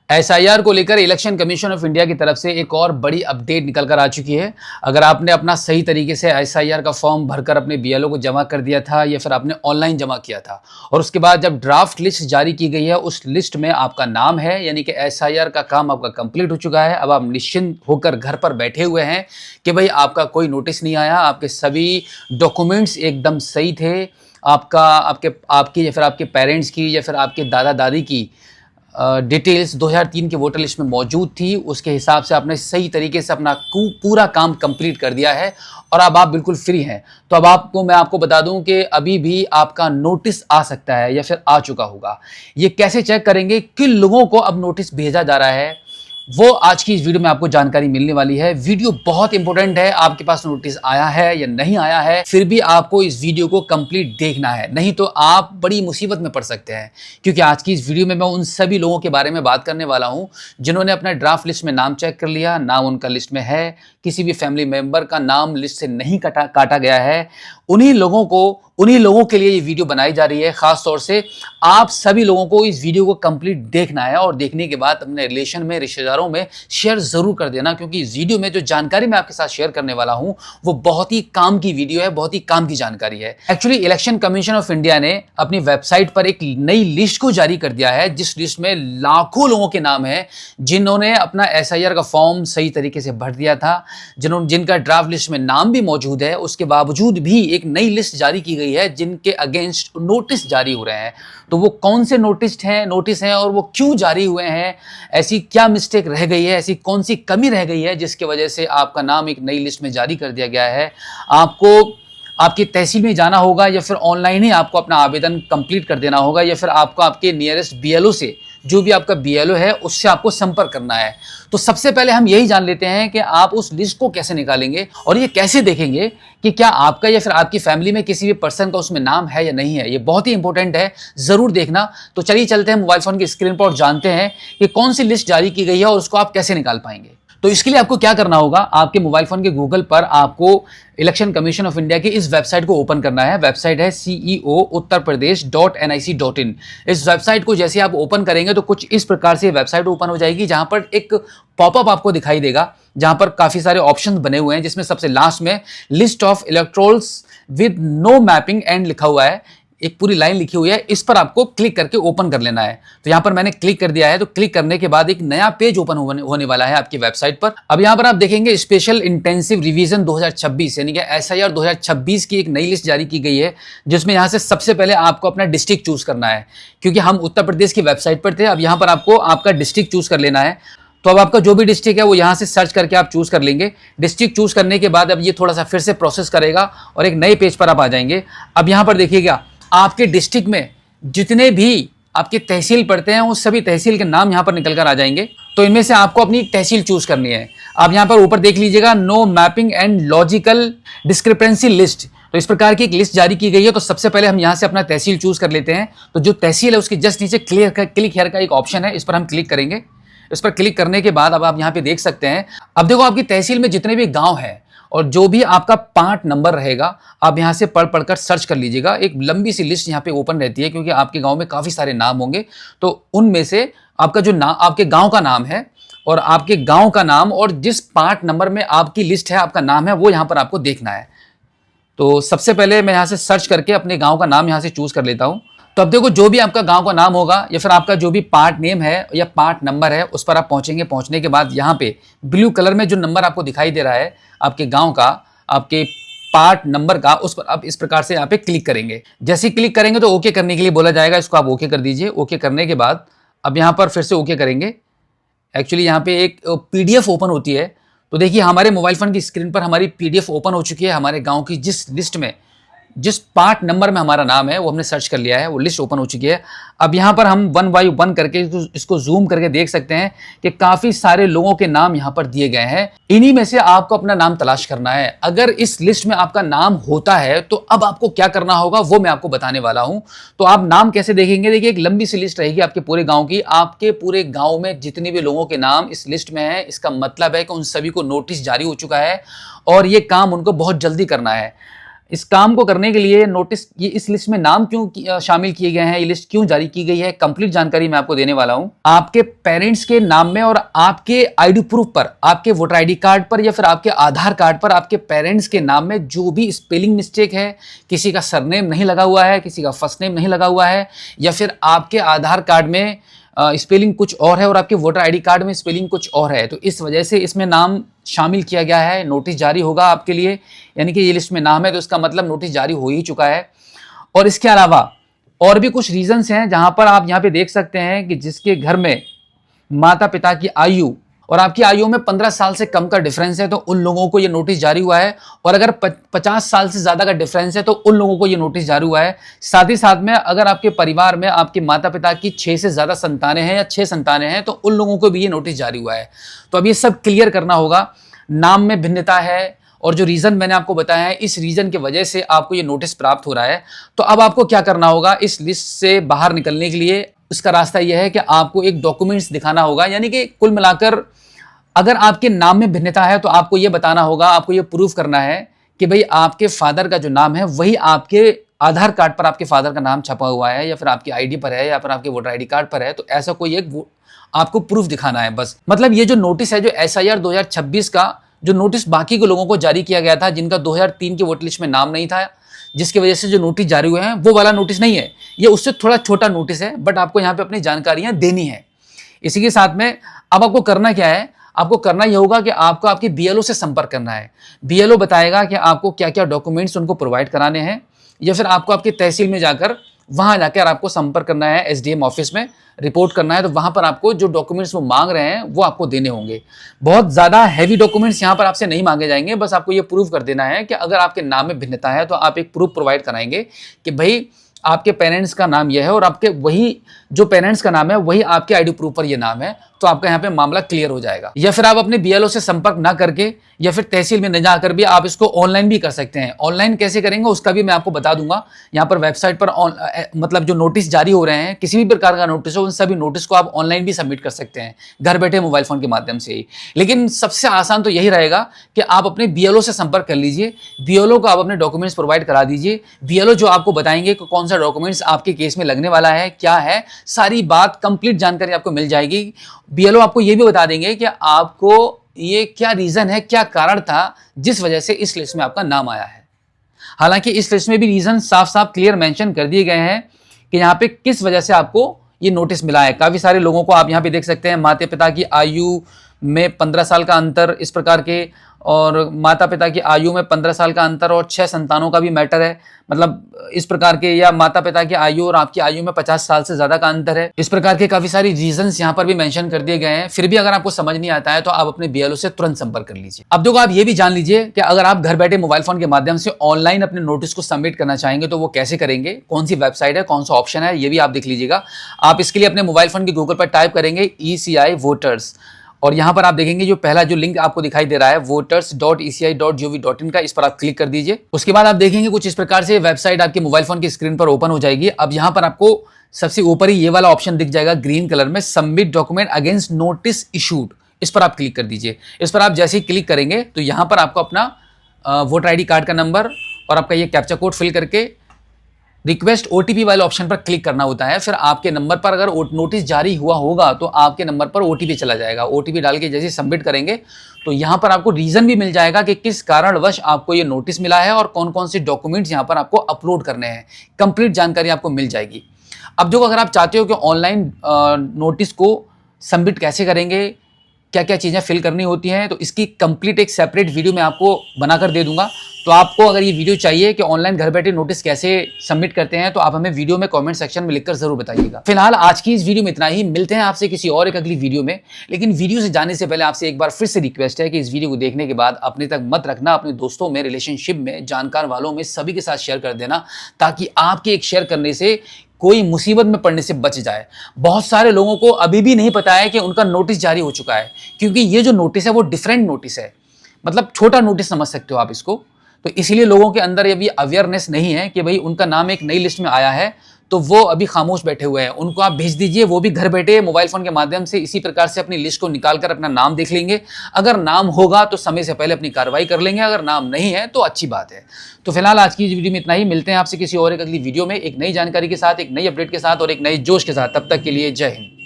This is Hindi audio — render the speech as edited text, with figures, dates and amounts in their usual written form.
एसआईआर को लेकर इलेक्शन कमीशन ऑफ इंडिया की तरफ से एक और बड़ी अपडेट निकल कर आ चुकी है। अगर आपने अपना सही तरीके से एसआईआर का फॉर्म भरकर अपने बीएलओ को जमा कर दिया था या फिर आपने ऑनलाइन जमा किया था और उसके बाद जब ड्राफ्ट लिस्ट जारी की गई है, उस लिस्ट में आपका नाम है, यानी कि एसआईआर का काम आपका कंप्लीट हो चुका है। अब आप निश्चिंत होकर घर पर बैठे हुए हैं कि भाई आपका कोई नोटिस नहीं आया, आपके सभी डॉक्यूमेंट्स एकदम सही थे, आपकी या फिर आपके पेरेंट्स की या फिर आपके दादा दादी की डिटेल्स 2003 के वोटर लिस्ट में मौजूद थी, उसके हिसाब से आपने सही तरीके से अपना पूरा काम कंप्लीट कर दिया है और अब आप बिल्कुल फ्री हैं। तो अब मैं आपको बता दूं कि अभी भी आपका नोटिस आ सकता है या फिर आ चुका होगा। ये कैसे चेक करेंगे, किन लोगों को अब नोटिस भेजा जा रहा है, वो आज की इस वीडियो में आपको जानकारी मिलने वाली है। वीडियो बहुत इंपॉर्टेंट है। आपके पास नोटिस आया है या नहीं आया है, फिर भी आपको इस वीडियो को कंप्लीट देखना है, नहीं तो आप बड़ी मुसीबत में पड़ सकते हैं। क्योंकि आज की इस वीडियो में मैं उन सभी लोगों के बारे में बात करने वाला हूं जिन्होंने अपना ड्राफ्ट लिस्ट में नाम चेक कर लिया, नाम उनका लिस्ट में है, किसी भी फैमिली मेंबर का नाम लिस्ट से नहीं काटा गया है। उन्हीं लोगों के लिए ये वीडियो बनाई जा रही है। खास तौर से आप सभी लोगों को इस वीडियो को कंप्लीट देखना है और देखने के बाद अपने रिलेशन में, रिश्तेदारों में शेयर जरूर कर देना, क्योंकि इस वीडियो में जो जानकारी मैं आपके साथ शेयर करने वाला हूं वो बहुत ही काम की वीडियो है, बहुत ही काम की जानकारी है। Actually election commission of India ने अपनी वेबसाइट पर एक नई लिस्ट को जारी कर दिया है, जिस लिस्ट में लाखों लोगों के नाम है जिन्होंने अपना एसआईआर का फॉर्म सही तरीके से भर दिया था, जिनका ड्राफ्ट लिस्ट में नाम भी मौजूद है। उसके बावजूद भी एक नई लिस्ट जारी की गई है जिनके अगेंस्ट नोटिस जारी हो रहे हैं। तो वो कौन से नोटिस हैं और वो क्यों जारी हुए हैं, ऐसी क्या मिस्टेक रह गई है, ऐसी कौन सी कमी रह गई है जिसकी वजह से आपका नाम एक नई लिस्ट में जारी कर दिया गया है। आपको आपकी तहसील में जाना होगा या फिर ऑनलाइन ही आपको अपना आवेदन कंप्लीट कर देना होगा, या फिर आपको आपके नियरेस्ट बीएलओ से, जो भी आपका बीएलओ है, उससे आपको संपर्क करना है। तो सबसे पहले हम यही जान लेते हैं कि आप उस लिस्ट को कैसे निकालेंगे और ये कैसे देखेंगे कि क्या आपका या फिर आपकी फैमिली में किसी भी पर्सन का उसमें नाम है या नहीं है। ये बहुत ही इंपॉर्टेंट है, जरूर देखना। तो चलिए चलते हैं मोबाइल फोन की स्क्रीन पर और जानते हैं कि कौन सी लिस्ट जारी की गई है और उसको आप कैसे निकाल पाएंगे। तो इसके लिए आपको क्या करना होगा, आपके मोबाइल फोन के गूगल पर आपको इलेक्शन कमीशन ऑफ इंडिया की इस वेबसाइट को ओपन करना है। वेबसाइट है ceo.uttarpradesh.nic.in। इस वेबसाइट को जैसे आप ओपन करेंगे तो कुछ इस प्रकार से वेबसाइट ओपन हो जाएगी, जहां पर एक पॉपअप आपको दिखाई देगा, जहां पर काफी सारे ऑप्शंस बने हुए हैं, जिसमें सबसे लास्ट में list of electorals with no mapping and लिखा हुआ है। एक पूरी लाइन लिखी हुई है, इस पर आपको क्लिक करके ओपन कर लेना है। तो यहां पर मैंने क्लिक कर दिया है। तो क्लिक करने के बाद एक नया पेज ओपन होने वाला है आपकी वेबसाइट पर। अब यहां पर आप देखेंगे स्पेशल इंटेंसिव रिवीजन 2026, यानी कि एसआईआर 2026 की एक नई लिस्ट जारी की गई है, जिसमें यहां से सबसे पहले आपको अपना डिस्ट्रिक्ट चूज करना है। क्योंकि हम उत्तर प्रदेश की वेबसाइट पर थे, अब यहां पर आपको आपका डिस्ट्रिक्ट चूज कर लेना है। तो अब आपका जो भी डिस्ट्रिक्ट है वो यहाँ से सर्च करके आप चूज कर लेंगे। डिस्ट्रिक्ट चूज करने के बाद अब ये थोड़ा सा फिर से प्रोसेस करेगा और एक नए पेज पर आप आ जाएंगे। अब यहाँ पर देखिएगा, आपके डिस्ट्रिक्ट में जितने भी आपके तहसील पड़ते हैं, उस सभी तहसील के नाम यहाँ पर निकल कर आ जाएंगे। तो इनमें से आपको अपनी तहसील चूज करनी है। आप यहाँ पर ऊपर देख लीजिएगा, no mapping and logical discrepancy list. तो इस प्रकार की एक लिस्ट जारी की गई है। तो सबसे पहले हम यहाँ से अपना तहसील चूज कर लेते हैं। तो जो तहसील है उसके जस्ट नीचे क्लिक हियर का एक ऑप्शन है, इस पर हम क्लिक करेंगे। इस पर क्लिक करने के बाद अब आप यहाँ पे देख सकते हैं, अब देखो आपकी तहसील में जितने भी गांव हैं और जो भी आपका पार्ट नंबर रहेगा, आप यहाँ से पढ़कर सर्च कर लीजिएगा। एक लंबी सी लिस्ट यहाँ पे ओपन रहती है, क्योंकि आपके गांव में काफी सारे नाम होंगे। तो उनमें से आपका जो नाम, आपके गांव का नाम है और आपके गांव का नाम और जिस पार्ट नंबर में आपकी लिस्ट है, आपका नाम है, वो यहाँ पर आपको देखना है। तो सबसे पहले मैं यहाँ से सर्च करके अपने गाँव का नाम यहाँ से चूज कर लेता हूँ। तो अब देखो, जो भी आपका गांव का नाम होगा या फिर आपका जो भी पार्ट नेम है या पार्ट नंबर है, उस पर आप पहुंचेंगे। पहुंचने के बाद यहाँ पे ब्लू कलर में जो नंबर आपको दिखाई दे रहा है आपके गांव का, आपके पार्ट नंबर का, उस पर आप इस प्रकार से यहाँ पे क्लिक करेंगे। जैसे ही क्लिक करेंगे तो ओके करने के लिए बोला जाएगा, इसको आप ओके कर दीजिए। ओके करने के बाद अब यहाँ पर फिर से ओके करेंगे। एक्चुअली यहाँ पे एक पीडीएफ ओपन होती है। तो देखिए, हमारे मोबाइल फोन की स्क्रीन पर हमारी पीडीएफ ओपन हो चुकी है। हमारे गाँव की जिस लिस्ट में, जिस पार्ट नंबर में हमारा नाम है, वो हमने सर्च कर लिया है, वो लिस्ट ओपन हो चुकी है। अब यहाँ पर हम 1 बाय 1 करके इसको जूम करके देख सकते हैं कि काफी सारे लोगों के नाम यहाँ पर दिए गए हैं। इन्हीं में से आपको अपना नाम तलाश करना है। अगर इस लिस्ट में आपका नाम होता है तो अब आपको क्या करना होगा वो मैं आपको बताने वाला हूं। तो आप नाम कैसे देखेंगे, देखिए एक लंबी सी लिस्ट रहेगी आपके पूरे गाँव की। आपके पूरे गाँव में जितने भी लोगों के नाम इस लिस्ट में है, इसका मतलब है कि उन सभी को नोटिस जारी हो चुका है और ये काम उनको बहुत जल्दी करना है। इस काम को करने के लिए नोटिस ये इस लिस्ट में नाम क्यों शामिल किए गए हैं, ये लिस्ट क्यों जारी की गई है, कंप्लीट जानकारी मैं आपको देने वाला हूं। आपके पेरेंट्स के नाम में और आपके आईडी प्रूफ पर, आपके वोटर आईडी कार्ड पर या फिर आपके आधार कार्ड पर आपके पेरेंट्स के नाम में जो भी स्पेलिंग मिस्टेक है, किसी का सरनेम नहीं लगा हुआ है, किसी का फर्स्ट नेम नहीं लगा हुआ है, या फिर आपके आधार कार्ड में स्पेलिंग कुछ और है और आपके वोटर आईडी कार्ड में स्पेलिंग कुछ और है, तो इस वजह से इसमें नाम शामिल किया गया है। नोटिस जारी होगा आपके लिए, यानी कि ये लिस्ट में नाम है तो इसका मतलब नोटिस जारी हो ही चुका है। और इसके अलावा और भी कुछ रीजंस हैं जहां पर आप यहां पे देख सकते हैं कि जिसके घर में माता पिता की आयु और आपकी आयु में 15 साल से कम का डिफरेंस है तो उन लोगों को ये नोटिस जारी हुआ है, और अगर 50 साल से ज्यादा का डिफरेंस है तो उन लोगों को ये नोटिस जारी हुआ है। साथ ही साथ में अगर आपके परिवार में आपके माता पिता की 6 से ज्यादा संतानें हैं या 6 संतानें हैं तो उन लोगों को भी ये नोटिस जारी हुआ है। तो अब ये सब क्लियर करना होगा। नाम में भिन्नता है और जो रीजन मैंने आपको बताया है, इस रीजन की वजह से आपको ये नोटिस प्राप्त हो रहा है। तो अब आपको क्या करना होगा इस लिस्ट से बाहर निकलने के लिए? उसका रास्ता यह है कि आपको एक डॉक्यूमेंट्स दिखाना होगा, यानी कि कुल मिलाकर अगर आपके नाम में भिन्नता है तो आपको यह बताना होगा, आपको यह प्रूफ करना है कि भाई आपके फादर का जो नाम है वही आपके आधार कार्ड पर आपके फादर का नाम छपा हुआ है, या फिर आपकी आईडी पर है, या फिर आपके वोटर आईडी कार्ड पर है। तो ऐसा कोई एक आपको प्रूफ दिखाना है बस। मतलब ये जो नोटिस है, जो एसआईआर 2026 का जो नोटिस बाकी के लोगों को जारी किया गया था जिनका 2003 की वोटर लिस्ट में नाम नहीं था, जिसकी वजह से जो नोटिस जारी हुए हैं, वो वाला नोटिस नहीं है। ये उससे थोड़ा छोटा नोटिस है, बट आपको यहाँ पे अपनी जानकारियां देनी है। इसी के साथ में अब आपको करना क्या है? आपको करना यह होगा कि आपको आपके बीएलओ से संपर्क करना है। बीएलओ बताएगा कि आपको क्या क्या डॉक्यूमेंट्स उनको प्रोवाइड कराने हैं, या फिर आपको आपके तहसील में जाकर वहां जाकर आपको संपर्क करना है, एसडीएम ऑफिस में रिपोर्ट करना है। तो वहां पर आपको जो डॉक्यूमेंट्स वो मांग रहे हैं वो आपको देने होंगे। बहुत ज्यादा हैवी डॉक्यूमेंट्स यहां पर आपसे नहीं मांगे जाएंगे, बस आपको ये प्रूव कर देना है कि अगर आपके नाम में भिन्नता है तो आप एक प्रूफ प्रोवाइड कराएंगे कि भाई आपके पेरेंट्स का नाम यह है और आपके वही जो पेरेंट्स का नाम है वही आपके आईडी प्रूफ पर यह नाम है, तो आपका यहाँ पे मामला क्लियर हो जाएगा। या फिर आप अपने बीएलओ से संपर्क ना करके या फिर तहसील में न जाकर भी आप इसको ऑनलाइन भी कर सकते हैं। ऑनलाइन कैसे करेंगे उसका भी मैं आपको बता दूंगा। यहाँ पर वेबसाइट पर मतलब जो नोटिस जारी हो रहे हैं, किसी भी प्रकार का नोटिस हो, उन सभी नोटिस को आप ऑनलाइन भी सबमिट कर सकते हैं घर बैठे मोबाइल फोन के माध्यम से ही। लेकिन सबसे आसान तो यही रहेगा कि आप अपने बीएलओ से संपर्क कर लीजिए, बीएलओ को आप अपने डॉक्यूमेंट्स प्रोवाइड करा दीजिए। बीएलओ जो आपको बताएंगे कि कौन सा डॉक्यूमेंट्स आपके केस में लगने वाला है, क्या है, सारी बात कंप्लीट जानकारी आपको मिल जाएगी। बीएलओ आपको ये भी बता देंगे कि आपको ये क्या रीजन है, क्या कारण था जिस वजह से इस लिस्ट में आपका नाम आया है। हालांकि इस लिस्ट में भी रीजन साफ साफ क्लियर मेंशन कर दिए गए हैं कि यहाँ पे किस वजह से आपको ये नोटिस मिला है। काफी सारे लोगों को आप यहाँ पे देख सकते हैं, माता पिता की आयु में 15 साल का अंतर इस प्रकार के, और माता पिता की आयु में 15 साल का अंतर और 6 संतानों का भी मैटर है, मतलब इस प्रकार के, या माता पिता की आयु और आपकी आयु में 50 साल से ज्यादा का अंतर है। इस प्रकार के काफी सारी रीजंस यहाँ पर भी मेंशन कर दिए गए हैं। फिर भी अगर आपको समझ नहीं आता है तो आप अपने बीएलओ से तुरंत संपर्क कर लीजिए। अब देखो, आप ये भी जान लीजिए कि अगर आप घर बैठे मोबाइल फोन के माध्यम से ऑनलाइन अपने नोटिस को सबमिट करना चाहेंगे तो वो कैसे करेंगे, कौन सी वेबसाइट है, कौन सा ऑप्शन है, ये भी आप देख लीजिएगा। आप इसके लिए अपने मोबाइल फोन के गूगल पर टाइप करेंगे ECI वोटर्स, और यहां पर आप देखेंगे जो पहला जो लिंक आपको दिखाई दे रहा है voters.eci.gov.in का, इस पर आप क्लिक कर दीजिए। उसके बाद आप देखेंगे कुछ इस प्रकार से वेबसाइट आपके मोबाइल फोन की स्क्रीन पर ओपन हो जाएगी। अब यहां पर आपको सबसे ऊपर ही ये वाला ऑप्शन दिख जाएगा ग्रीन कलर में, submit document against notice issued. इस पर आप क्लिक कर दीजिए। इस पर आप जैसे ही क्लिक करेंगे तो यहां पर आपको अपना वोटर आईडी कार्ड का नंबर और आपका ये कैप्चा कोड फिल करके रिक्वेस्ट ओटीपी वाले ऑप्शन पर क्लिक करना होता है। फिर आपके नंबर पर अगर नोटिस जारी हुआ होगा तो आपके नंबर पर ओटीपी चला जाएगा। ओटीपी डाल के जैसे सबमिट करेंगे तो यहां पर आपको रीजन भी मिल जाएगा कि किस कारणवश आपको ये नोटिस मिला है और कौन कौन से डॉक्यूमेंट्स यहां पर आपको अपलोड करने हैं। कंप्लीट जानकारी आपको मिल जाएगी। अब जो अगर आप चाहते हो कि ऑनलाइन नोटिस को सबमिट कैसे करेंगे, क्या क्या चीज़ें फिल करनी होती हैं, तो इसकी कंप्लीट एक सेपरेट वीडियो मैं आपको बनाकर दे दूंगा। तो आपको अगर ये वीडियो चाहिए कि ऑनलाइन घर बैठे नोटिस कैसे सबमिट करते हैं तो आप हमें वीडियो में कमेंट सेक्शन में लिखकर जरूर बताइएगा। फिलहाल आज की इस वीडियो में इतना ही। मिलते हैं आपसे किसी और एक अगली वीडियो में। लेकिन वीडियो से जाने से पहले आपसे एक बार फिर से रिक्वेस्ट है कि इस वीडियो को देखने के बाद अपने तक मत रखना, अपने दोस्तों में, रिलेशनशिप में, जानकार वालों में, सभी के साथ शेयर कर देना, ताकि आपके एक शेयर करने से कोई मुसीबत में पड़ने से बच जाए। बहुत सारे लोगों को अभी भी नहीं पता है कि उनका नोटिस जारी हो चुका है, क्योंकि ये जो नोटिस है वो डिफरेंट नोटिस है, मतलब छोटा नोटिस समझ सकते हो आप इसको। तो इसीलिए लोगों के अंदर ये भी अवेयरनेस नहीं है कि भाई उनका नाम एक नई लिस्ट में आया है तो वो अभी खामोश बैठे हुए हैं, उनको आप भेज दीजिए, वो भी घर बैठे मोबाइल फोन के माध्यम से इसी प्रकार से अपनी लिस्ट को निकालकर अपना नाम देख लेंगे। अगर नाम होगा तो समय से पहले अपनी कार्रवाई कर लेंगे, अगर नाम नहीं है तो अच्छी बात है। तो फिलहाल आज की वीडियो में इतना ही, मिलते हैं आपसे किसी और एक अगली वीडियो में एक नई जानकारी के साथ, एक नई अपडेट के साथ और एक नए जोश के साथ। तब तक के लिए जय हिंद।